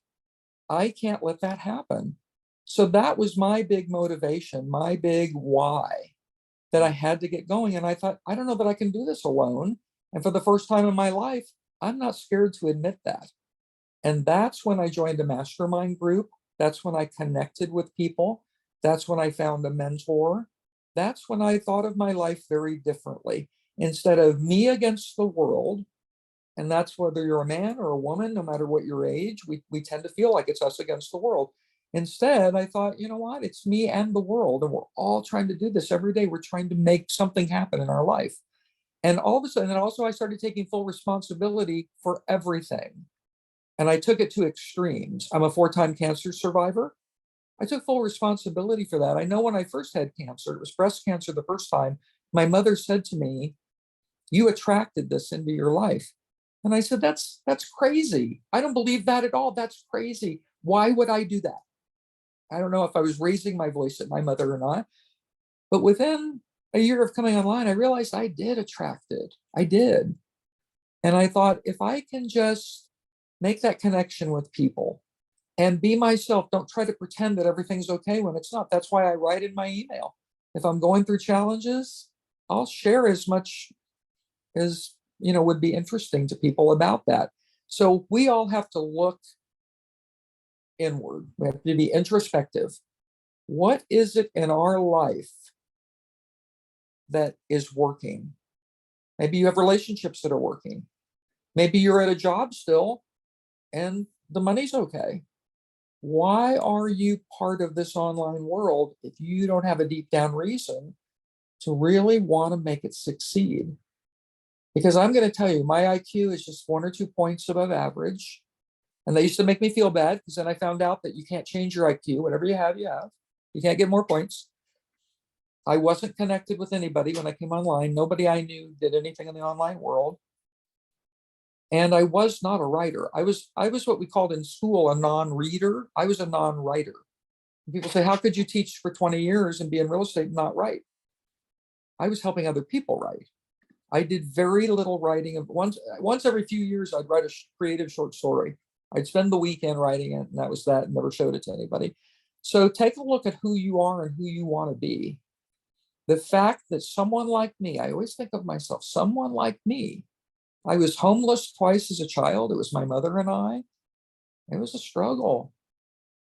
I can't let that happen. So that was my big motivation, my big why that I had to get going. And I thought, I don't know that I can do this alone. And for the first time in my life, I'm not scared to admit that. And that's when I joined a mastermind group. That's when I connected with people. That's when I found a mentor. That's when I thought of my life very differently. Instead of me against the world, And that's whether you're a man or a woman, no matter what your age, we tend to feel like it's us against the world. Instead, I thought, you know what? It's me and the world. And we're all trying to do this every day. We're trying to make something happen in our life. And all of a sudden, and also I started taking full responsibility for everything. And I took it to extremes. I'm a 4-time cancer survivor. I took full responsibility for that. I know when I first had cancer, it was breast cancer the first time, my mother said to me, "You attracted this into your life." And I said, that's crazy. I don't believe that at all. That's crazy. Why would I do that? I don't know if I was raising my voice at my mother or not. But within a year of coming online, I realized I did attract it. I did. And I thought, if I can just make that connection with people and be myself, don't try to pretend that everything's okay when it's not. That's why I write in my email. If I'm going through challenges, I'll share as much as would be interesting to people about that. So we all have to look inward. We have to be introspective. What is it in our life that is working? Maybe you have relationships that are working. Maybe you're at a job still and the money's okay. Why are you part of this online world if you don't have a deep down reason to really want to make it succeed? Because I'm going to tell you, my IQ is just 1 or 2 points above average. And they used to make me feel bad because then I found out that you can't change your IQ. Whatever you have, you have. You can't get more points. I wasn't connected with anybody when I came online. Nobody I knew did anything in the online world. And I was not a writer. I was what we called in school a non-reader. I was a non-writer. People say, how could you teach for 20 years and be in real estate and not write? I was helping other people write. I did very little writing. Once every few years, I'd write a creative short story. I'd spend the weekend writing it, and that was that. Never showed it to anybody. So take a look at who you are and who you want to be. The fact that someone like me, I always think of myself, someone like me, I was homeless twice as a child. It was my mother and I. It was a struggle.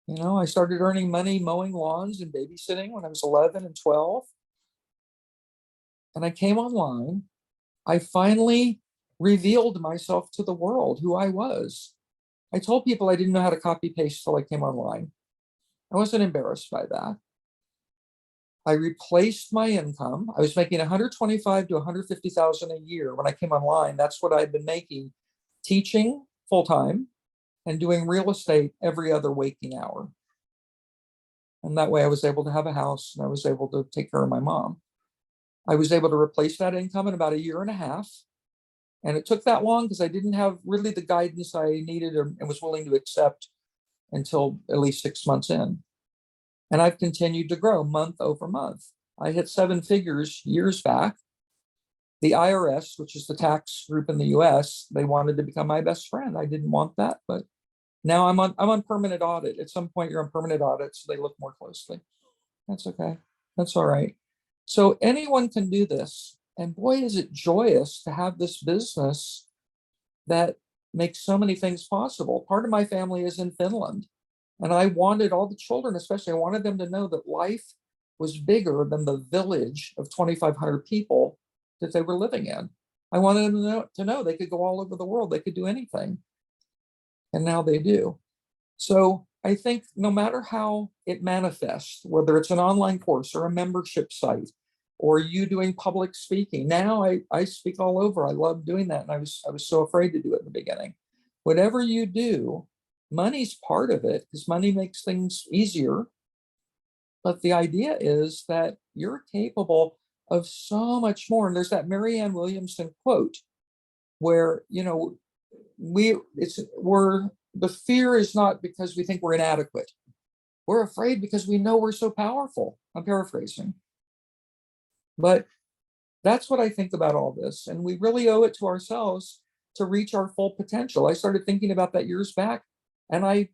I started earning money mowing lawns and babysitting when I was 11 and 12. And I came online. I finally revealed myself to the world, who I was. I told people I didn't know how to copy paste till I came online. I wasn't embarrassed by that. I replaced my income. I was making 125 to 150,000 a year when I came online. That's what I'd been making, teaching full time and doing real estate every other waking hour. And that way I was able to have a house and I was able to take care of my mom. I was able to replace that income in about 1.5 years. And it took that long because I didn't have really the guidance I needed and was willing to accept until at least 6 months in. And I've continued to grow month over month. I hit 7 figures years back. The IRS, which is the tax group in the US, they wanted to become my best friend. I didn't want that, but now I'm on permanent audit. At some point you're on permanent audit, so they look more closely. That's okay. That's all right. So anyone can do this. And boy, is it joyous to have this business that makes so many things possible. Part of my family is in Finland. And I wanted all the children, especially, I wanted them to know that life was bigger than the village of 2,500 people that they were living in. I wanted them to know they could go all over the world. They could do anything. And now they do. So I think no matter how it manifests, whether it's an online course or a membership site, or you doing public speaking. Now I speak all over. I love doing that. And I was so afraid to do it in the beginning. Whatever you do, money's part of it because money makes things easier. But the idea is that you're capable of so much more. And there's that Marianne Williamson quote where, the fear is not because we think we're inadequate. We're afraid because we know we're so powerful. I'm paraphrasing. But that's what I think about all this. And we really owe it to ourselves to reach our full potential. I started thinking about that years back, and I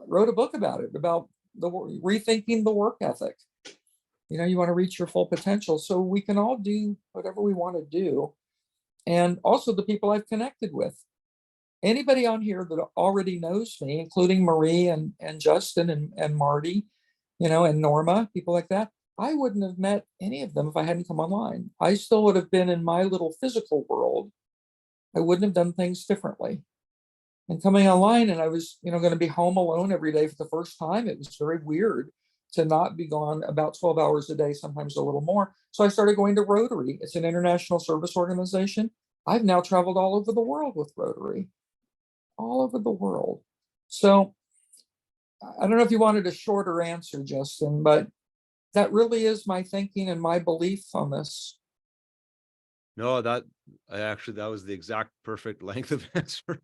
wrote a book about it, about rethinking the work ethic. You want to reach your full potential. So we can all do whatever we want to do. And also the people I've connected with. Anybody on here that already knows me, including Marie and Justin and Marty, and Norma, people like that, I wouldn't have met any of them if I hadn't come online. I still would have been in my little physical world, I wouldn't have done things differently. And coming online, and I was, going to be home alone every day for the first time. It was very weird to not be gone about 12 hours a day, sometimes a little more. So I started going to Rotary. It's an international service organization. I've now traveled all over the world with Rotary, all over the world. So I don't know if you wanted a shorter answer, Justin, but that really is my thinking and my belief on this. No, that was the exact perfect length of answer.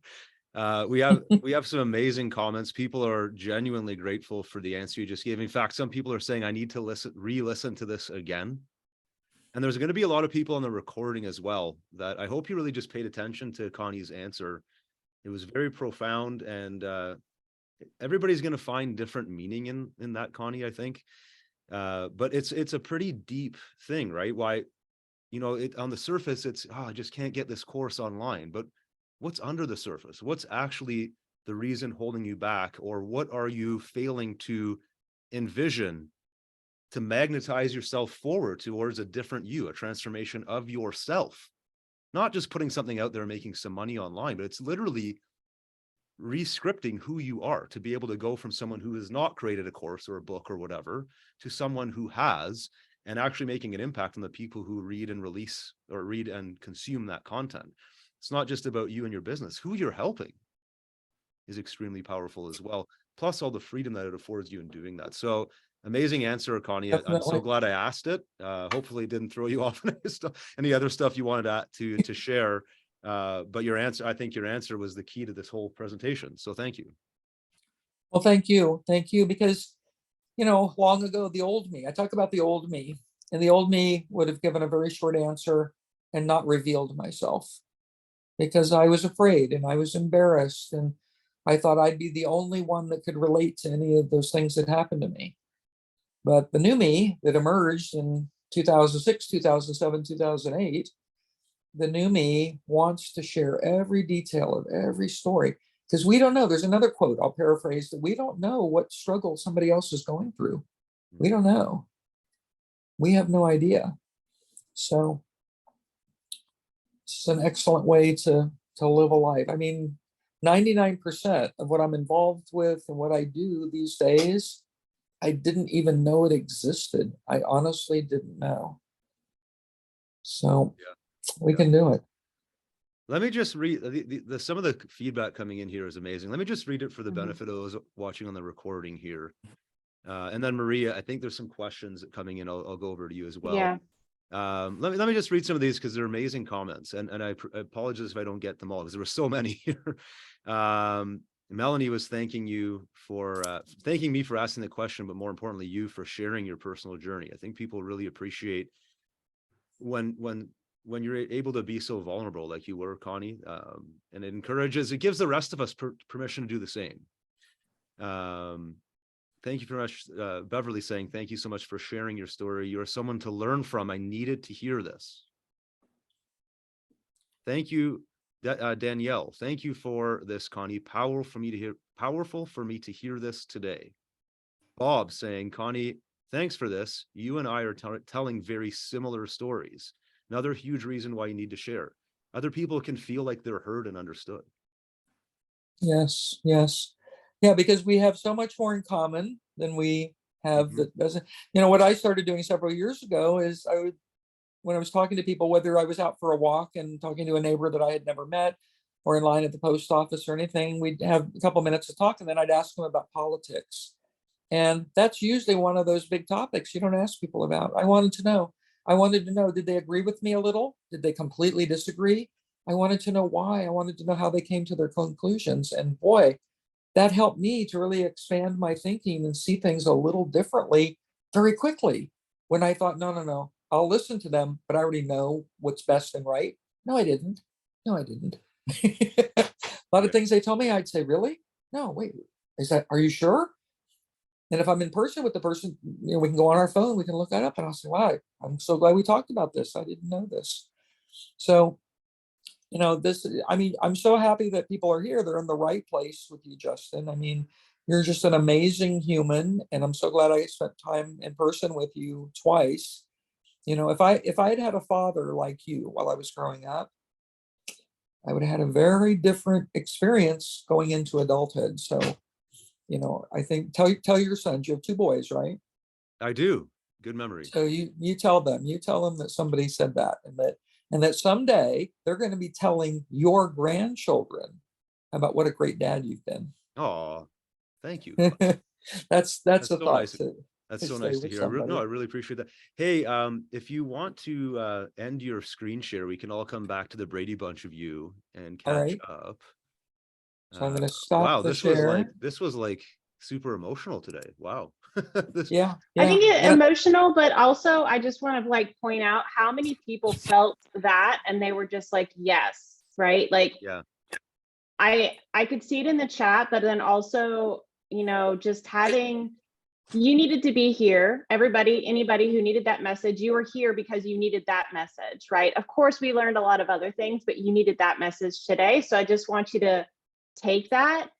We have some amazing comments. People are genuinely grateful for the answer you just gave. In fact, some people are saying I need to re-listen to this again. And there's going to be a lot of people on the recording as well that I hope you really just paid attention to Connie's answer. It was very profound, and everybody's going to find different meaning in that, Connie, I think. But it's a pretty deep thing, right? Why, on the surface, it's, I just can't get this course online. But what's under the surface? What's actually the reason holding you back? Or what are you failing to envision to magnetize yourself forward towards a different you, a transformation of yourself? Not just putting something out there and making some money online, but it's literally re-scripting who you are to be able to go from someone who has not created a course or a book or whatever to someone who has, and actually making an impact on the people who read and release or read and consume that content. It's not just about you and your business. Who you're helping is extremely powerful as well. Plus all the freedom that it affords you in doing that. So amazing answer, Connie. I'm so glad I asked it. Hopefully it didn't throw you off any other stuff you wanted to share. But your answer, I think your answer was the key to this whole presentation. So thank you. Well, thank you. Thank you. Because, long ago, the old me, I talk about the old me, and the old me would have given a very short answer and not revealed myself because I was afraid and I was embarrassed. And I thought I'd be the only one that could relate to any of those things that happened to me. But the new me that emerged in 2006, 2007, 2008, the new me wants to share every detail of every story because we don't know. There's another quote, I'll paraphrase, that we don't know what struggle somebody else is going through. We don't know. We have no idea. So it's an excellent way to live a life. I mean, 99% of what I'm involved with and what I do these days, I didn't even know it existed. I honestly didn't know. So we can do it. Let me just read some of the feedback coming in here is amazing. Let me just read it for the benefit of those watching on the recording here. And then Maria, I think there's some questions coming in. I'll go over to you as well. Yeah. Let me just read some of these because they're amazing comments. And I apologize if I don't get them all because there were so many here. Melanie was thanking you for thanking me for asking the question, but more importantly, you for sharing your personal journey. I think people really appreciate when you're able to be so vulnerable like you were, Connie, and it gives the rest of us permission to do the same. Thank you very much, Beverly, saying thank you so much for sharing your story. You're someone to learn from. I needed to hear this. Thank you, Danielle. Thank you for this, Connie. Powerful for me to hear this today. Bob saying, Connie, thanks for this. You and I are telling very similar stories. Another huge reason why you need to share. Other people can feel like they're heard and understood. Yes, yes. Yeah, because we have so much more in common than we have that doesn't. What I started doing several years ago is when I was talking to people, whether I was out for a walk and talking to a neighbor that I had never met or in line at the post office or anything, we'd have a couple minutes to talk and then I'd ask them about politics. And that's usually one of those big topics you don't ask people about. I wanted to know, did they agree with me a little? Did they completely disagree? I wanted to know why. I wanted to know how they came to their conclusions. And boy, that helped me to really expand my thinking and see things a little differently very quickly. When I thought, no, I'll listen to them, but I already know what's best and right. No, I didn't. A lot of things they told me, I'd say, really? No, wait, are you sure? And if I'm in person with the person, we can go on our phone, we can look that up, and I'll say, wow, I'm so glad we talked about this. I didn't know this. So, I'm so happy that people are here. They're in the right place with you, Justin. I mean, you're just an amazing human, and I'm so glad I spent time in person with you twice. If I had had a father like you while I was growing up, I would have had a very different experience going into adulthood. So, I think tell your sons, you have 2 boys, right? I do. Good memory. So you tell them that somebody said that, and that someday they're going to be telling your grandchildren about what a great dad you've been. Oh, thank you. That's That's the so thought. nice. That's so stay nice to with hear. somebody. No, I really appreciate that. Hey, if you want to end your screen share, we can all come back to the Brady Bunch of you and All catch right. up. So I'm going to stop Wow, the this was share. like super emotional today. Wow. Yeah. I think it And emotional, but also I just want to like point out how many people felt that and they were just like, yes, right? Like, Yeah. I could see it in the chat, but then also, just having, you needed to be here. Everybody, anybody who needed that message, you were here because you needed that message, right? Of course, we learned a lot of other things, but you needed that message today. So I just want you to take that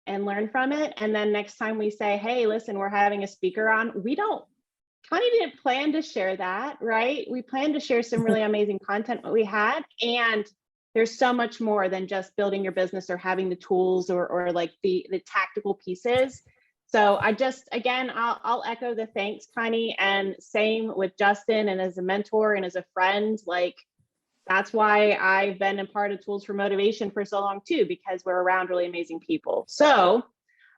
and learn from it. And then next time we say, hey, listen, we're having a speaker on, Connie didn't plan to share that, right? We planned to share some really amazing content that we had. And there's so much more than just building your business or having the tools or like the tactical pieces. So I just, again, I'll echo the thanks, Connie, and same with Justin, and as a mentor and as a friend, like that's why I've been a part of Tools for Motivation for so long too, because we're around really amazing people. So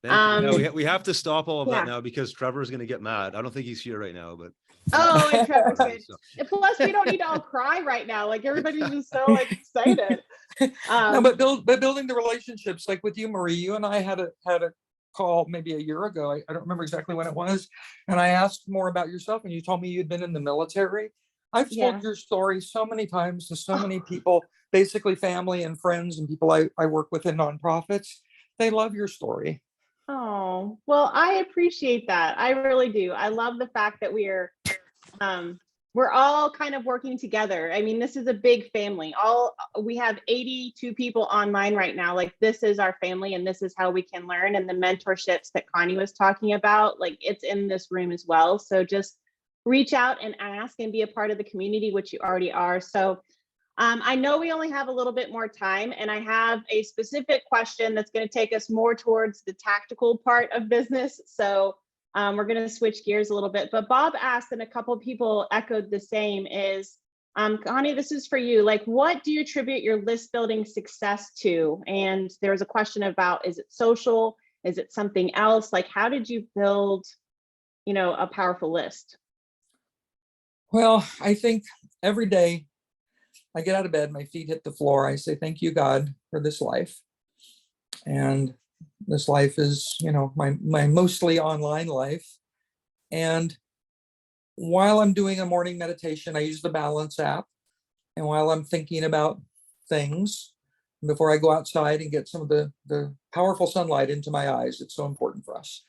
Thank you. Yeah, we have to stop all of yeah. that now because Trevor's going to get mad. I don't think he's here right now, but Oh, and Trevor's good. so. And plus, we don't need to all cry right now. Like everybody's just so like excited. no, but building the relationships, like with you, Marie, you and I had a call maybe a year ago. I don't remember exactly when it was, and I asked more about yourself, and you told me you'd been in the military. I've told your story so many times to so many people, basically family and friends and people I work with in nonprofits. They love your story. Oh, well, I appreciate that. I really do. I love the fact that we're all kind of working together. I mean, this is a big family. We have 82 people online right now. Like this is our family and this is how we can learn. And the mentorships that Connie was talking about, like it's in this room as well. So just reach out and ask and be a part of the community, which you already are. So I know we only have a little bit more time, and I have a specific question that's going to take us more towards the tactical part of business. So we're going to switch gears a little bit. But Bob asked, and a couple of people echoed the same, is, Connie, this is for you. Like, what do you attribute your list building success to? And there was a question about, is it social? Is it something else? Like, how did you build, a powerful list? Well, I think every day I get out of bed, my feet hit the floor. I say, thank you, God, for this life. And this life is, my mostly online life. And while I'm doing a morning meditation, I use the Balance app. And while I'm thinking about things, before I go outside and get some of the powerful sunlight into my eyes, it's so important for us.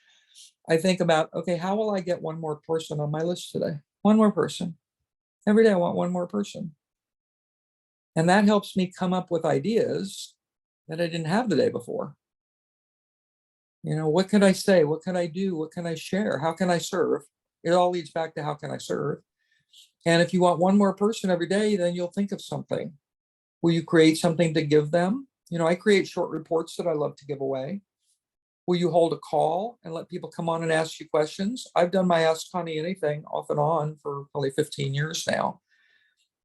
I think about, okay, how will I get one more person on my list today? One more person. Every day I want one more person. And that helps me come up with ideas that I didn't have the day before. What can I say? What can I do? What can I share? How can I serve? It all leads back to how can I serve? And if you want one more person every day, then you'll think of something. Will you create something to give them? I create short reports that I love to give away. Will you hold a call and let people come on and ask you questions? I've done my Ask Connie Anything off and on for probably 15 years now.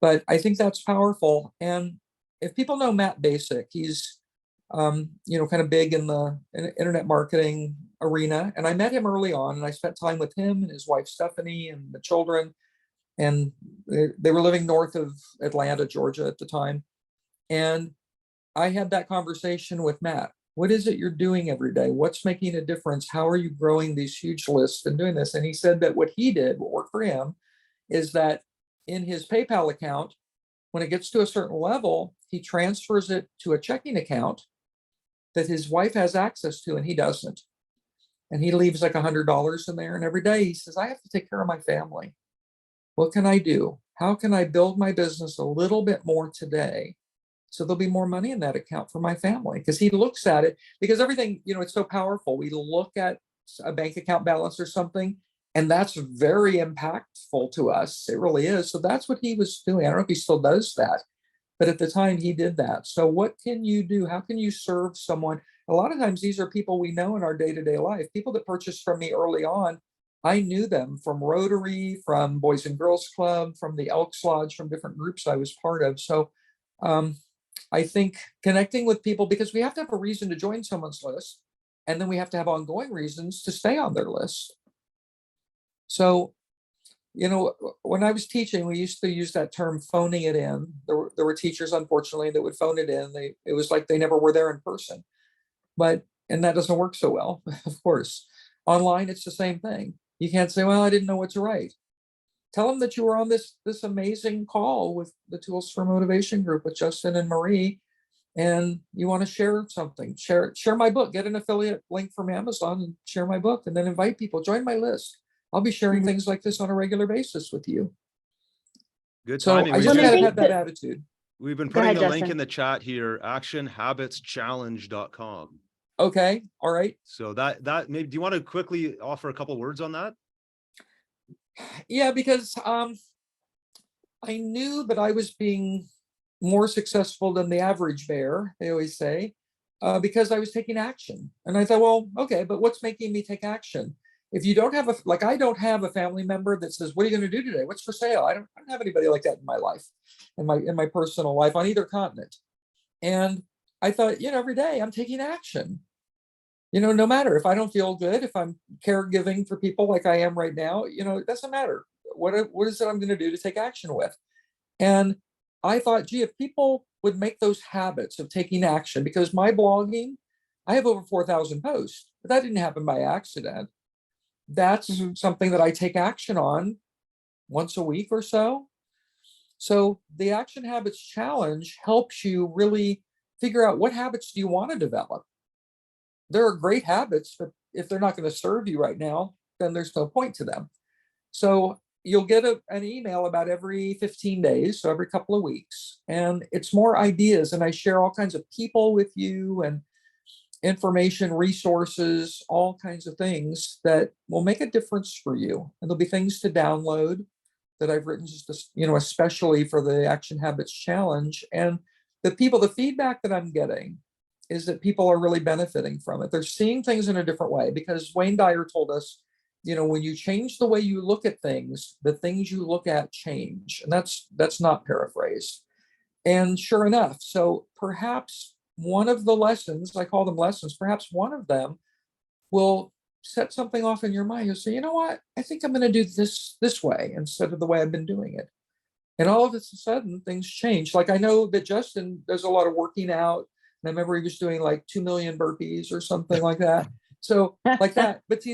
But I think that's powerful. And if people know Matt Basic, he's, kind of big in the internet marketing arena. And I met him early on, and I spent time with him and his wife, Stephanie, and the children. And they were living north of Atlanta, Georgia at the time. And I had that conversation with Matt. What is it you're doing every day? What's making a difference? How are you growing these huge lists and doing this? And he said that what he did, what worked for him, is that in his PayPal account, when it gets to a certain level, he transfers it to a checking account that his wife has access to and he doesn't. And he leaves like $100 in there. And every day he says, I have to take care of my family. What can I do? How can I build my business a little bit more today so there'll be more money in that account for my family? Because he looks at it, because everything, it's so powerful. We look at a bank account balance or something, and that's very impactful to us. It really is. So that's what he was doing. I don't know if he still does that, But at the time he did that. So what can you do? How can you serve someone? A lot of times these are people we know in our day-to-day life. People that purchased from me early on, I knew them from Rotary, from Boys and Girls Club, from the Elks Lodge, from different groups I was part of. So I think connecting with people, because we have to have a reason to join someone's list, and then we have to have ongoing reasons to stay on their list. So, you know, when I was teaching, we used to use that term phoning it in. There were teachers, unfortunately, that would phone it in. It was like they never were there in person. And that doesn't work so well, of course. Online, it's the same thing. You can't say, well, I didn't know what to write. Tell them that you were on this amazing call with the Tools for Motivation group with Justin and Marie, and you want to share something. Share my book. Get an affiliate link from Amazon and share my book, and then invite people. Join my list. I'll be sharing things like this on a regular basis with you. Good So timing. I just gotta have that attitude. We've been Go putting ahead, the link Justin. in the chat here, actionhabitschallenge.com. Okay, all right. So that maybe, do you want to quickly offer a couple words on that? Yeah, because I knew that I was being more successful than the average bear, they always say, because I was taking action. And I thought, well, okay, but what's making me take action? If you don't have I don't have a family member that says, what are you going to do today? What's for sale? I don't have anybody like that in my life, in my personal life on either continent. And I thought, every day I'm taking action. No matter if I don't feel good, if I'm caregiving for people like I am right now, it doesn't matter. What is it I'm going to do to take action with? And I thought, gee, if people would make those habits of taking action, because my blogging, I have over 4,000 posts, but that didn't happen by accident. That's something that I take action on once a week or so. So the Action Habits Challenge helps you really figure out what habits do you want to develop. There are great habits, but if they're not going to serve you right now, then there's no point to them. So you'll get an email about every 15 days, so every couple of weeks, and it's more ideas. And I share all kinds of people with you and information, resources, all kinds of things that will make a difference for you. And there'll be things to download that I've written just, especially for the Action Habits Challenge. And the feedback that I'm getting is that people are really benefiting from it. They're seeing things in a different way, because Wayne Dyer told us, when you change the way you look at things, the things you look at change. And that's not paraphrased. And sure enough, so perhaps one of the lessons, I call them lessons, perhaps one of them will set something off in your mind. You'll say, you know what, I think I'm going to do this way instead of the way I've been doing it. And all of a sudden things change. Like, I know that Justin does a lot of working out. And I remember he was doing like 2 million burpees or something like that. So like that, but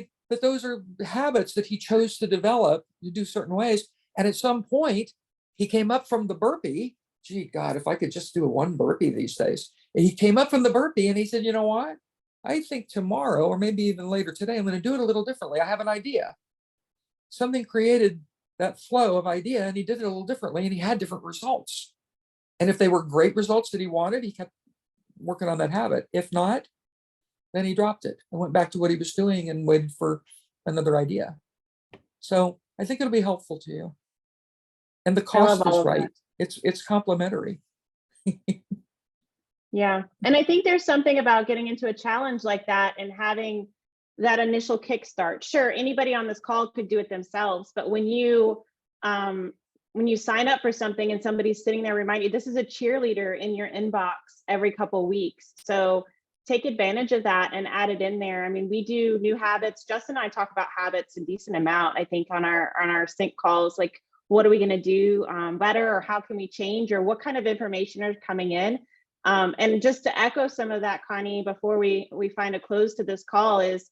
those are habits that he chose to develop to do certain ways. And at some point he came up from the burpee. Gee, God, if I could just do one burpee these days. And he came up from the burpee and he said, you know what? I think tomorrow, or maybe even later today, I'm going to do it a little differently. I have an idea. Something created that flow of idea, and he did it a little differently, and he had different results. And if they were great results that he wanted, he kept working on that habit. If not, then he dropped it and went back to what he was doing and waited for another idea. So I think it'll be helpful to you. And the cost is right. It's complimentary. Yeah. And I think there's something about getting into a challenge like that and having that initial kickstart. Sure, anybody on this call could do it themselves, but when you sign up for something and somebody's sitting there reminding you, this is a cheerleader in your inbox every couple of weeks. So take advantage of that and add it in there. I mean, we do new habits. Justin and I talk about habits a decent amount, I think, on our sync calls. Like, what are we going to do better, or how can we change, or what kind of information is coming in? And just to echo some of that, Connie, before we find a close to this call, is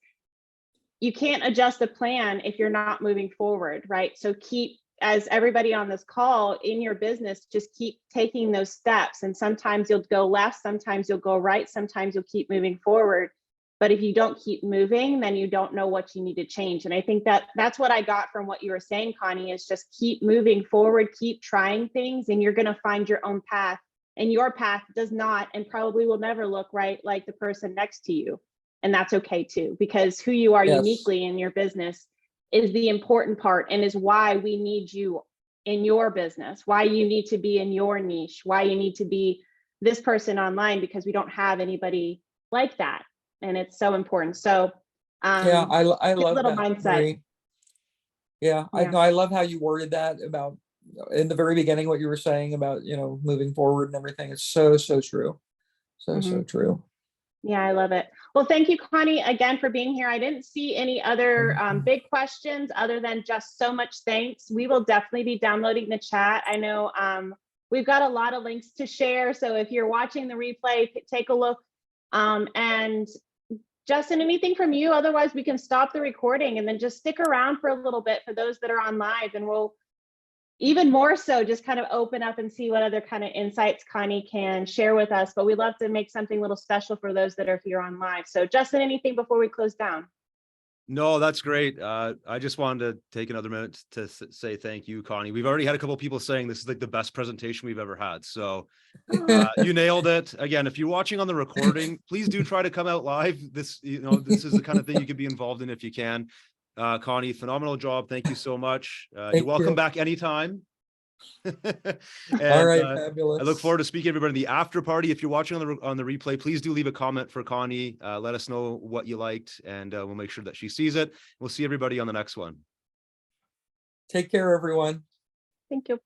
you can't adjust a plan if you're not moving forward, right? So keep, as everybody on this call in your business, just keep taking those steps. And sometimes you'll go left, sometimes you'll go right, sometimes you'll keep moving forward. But if you don't keep moving, then you don't know what you need to change. And I think that's what I got from what you were saying, Connie, is just keep moving forward, keep trying things, and you're going to find your own path. And your path does not, and probably will never, look right like the person next to you. And that's okay too, because who you are uniquely in your business is the important part, and is why we need you in your business, why you need to be in your niche, why you need to be this person online, because we don't have anybody like that. And it's so important. So Yeah, I good love little that, mindset. Marie. Yeah, I Yeah. know. I love how you worded that about in the very beginning, what you were saying about, moving forward and everything. It's so, so true. So, so true. Yeah, I love it. Well, thank you, Connie, again for being here. I didn't see any other big questions other than just so much thanks. We will definitely be downloading the chat. I know we've got a lot of links to share. So if you're watching the replay, take a look. And Justin, anything from you? Otherwise, we can stop the recording and then just stick around for a little bit for those that are on live, and we'll even more so just kind of open up and see what other kind of insights Connie can share with us. But we'd love to make something a little special for those that are here on live. So Justin, anything before we close down? No, that's great. I just wanted to take another minute to say thank you, Connie. We've already had a couple of people saying this is like the best presentation we've ever had. So you nailed it. Again, if you're watching on the recording, please do try to come out live. This is the kind of thing you could be involved in if you can. Connie, phenomenal job. Thank you so much. You're welcome back anytime. All right, fabulous. I look forward to speaking to everybody in the after party. If you're watching on the replay, please do leave a comment for Connie. Let us know what you liked, and we'll make sure that she sees it. We'll see everybody on the next one. Take care, everyone. Thank you.